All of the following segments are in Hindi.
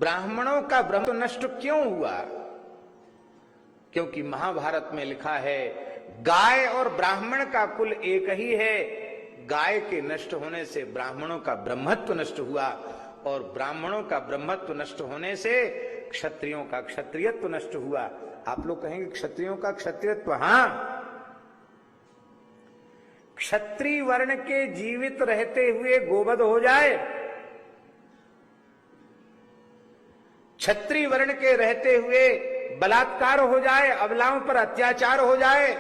ब्राह्मणों का ब्रह्म तो नष्ट क्यों हुआ? क्योंकि महाभारत में लिखा है गाय और ब्राह्मण का कुल एक ही है। गाय के नष्ट होने से ब्राह्मणों का ब्रह्मत्व नष्ट हुआ और ब्राह्मणों का ब्रह्मत्व नष्ट होने से क्षत्रियों का क्षत्रियत्व नष्ट हुआ। आप लोग कहेंगे क्षत्रियों का क्षत्रियत्व, हां, क्षत्रिय वर्ण के जीवित रहते हुए गोवध हो जाए, क्षत्रिय वर्ण के रहते हुए बलात्कार हो जाए, अबलाओं पर अत्याचार हो जाए,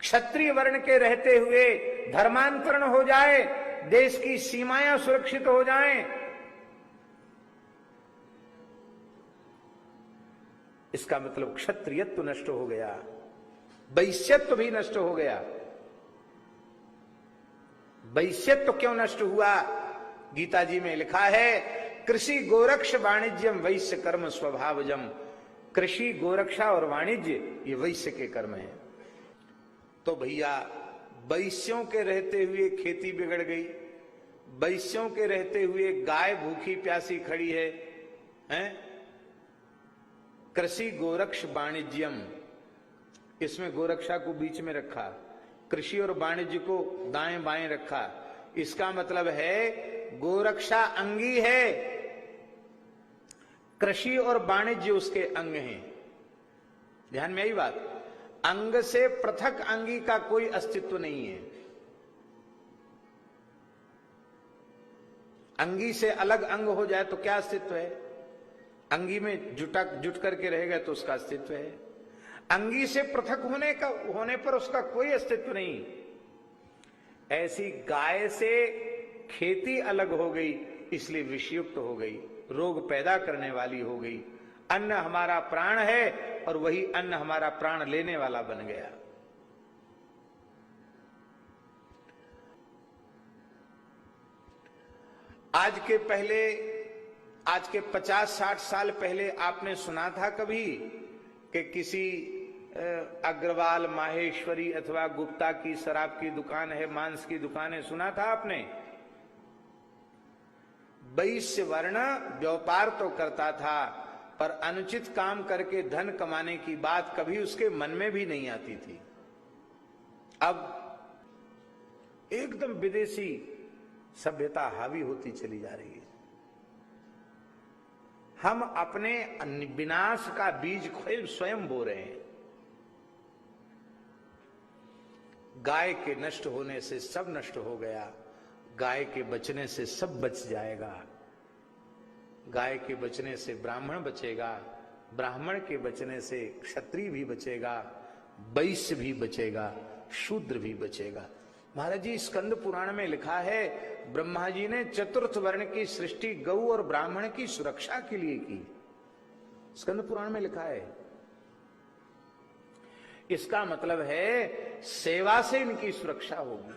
क्षत्रिय वर्ण के रहते हुए धर्मांतरण हो जाए, देश की सीमाएं सुरक्षित हो जाएं, इसका मतलब क्षत्रियत्व नष्ट हो गया, वैश्यत्व भी नष्ट हो गया। वैश्यत्व क्यों नष्ट हुआ? गीता जी में लिखा है कृषि गोरक्ष वाणिज्यम वैश्य कर्म स्वभावजम। कृषि, गोरक्षा और वाणिज्य ये वैश्य के कर्म है। तो भैया वैश्यों के रहते हुए खेती बिगड़ गई, वैश्यों के रहते हुए गाय भूखी प्यासी खड़ी है, हैं? कृषि गोरक्ष वाणिज्यम, इसमें गोरक्षा को बीच में रखा, कृषि और वाणिज्य को दाएं बाएं रखा। इसका मतलब है गोरक्षा अंगी है, कृषि और वाणिज्य उसके अंग हैं। ध्यान में आई बात, अंग से पृथक अंगी का कोई अस्तित्व नहीं है। अंगी से अलग अंग हो जाए तो क्या अस्तित्व है? अंगी में जुट करके रहेगा तो उसका अस्तित्व है। अंगी से पृथक होने पर उसका कोई अस्तित्व नहीं। ऐसी गाय से खेती अलग हो गई, इसलिए विषयुक्त हो गई, रोग पैदा करने वाली हो गई। अन्न हमारा प्राण है और वही अन्न हमारा प्राण लेने वाला बन गया। आज के 50-60 साल पहले आपने सुना था कभी कि किसी अग्रवाल, माहेश्वरी अथवा गुप्ता की शराब की दुकान है, मांस की दुकान है, सुना था आपने? वैश्य वर्ण व्यापार तो करता था पर अनुचित काम करके धन कमाने की बात कभी उसके मन में भी नहीं आती थी। अब एकदम विदेशी सभ्यता हावी होती चली जा रही है। हम अपने विनाश का बीज स्वयं बो रहे हैं। गाय के नष्ट होने से सब नष्ट हो गया, गाय के बचने से सब बच जाएगा। गाय के बचने से ब्राह्मण बचेगा, ब्राह्मण के बचने से क्षत्रिय भी बचेगा, वैश्य भी बचेगा, शूद्र भी बचेगा। महाराज जी, स्कंद पुराण में लिखा है ब्रह्मा जी ने चतुर्थ वर्ण की सृष्टि गौ और ब्राह्मण की सुरक्षा के लिए की। स्कंद पुराण में लिखा है। इसका मतलब है सेवा से इनकी सुरक्षा होगी।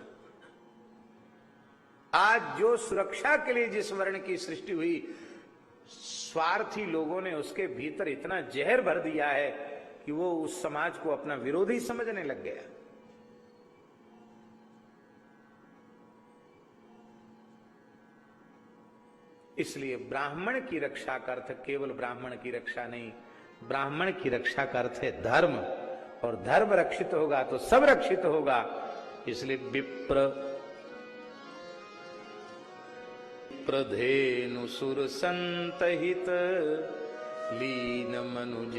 आज जो सुरक्षा के लिए जिस वर्ण की सृष्टि हुई, स्वार्थी लोगों ने उसके भीतर इतना जहर भर दिया है कि वो उस समाज को अपना विरोधी समझने लग गया। इसलिए ब्राह्मण की रक्षा का अर्थ केवल ब्राह्मण की रक्षा नहीं, ब्राह्मण की रक्षा का अर्थ है धर्म, और धर्म रक्षित होगा तो सब रक्षित होगा। इसलिए प्रधेनु सुर संतहित लीन मनुज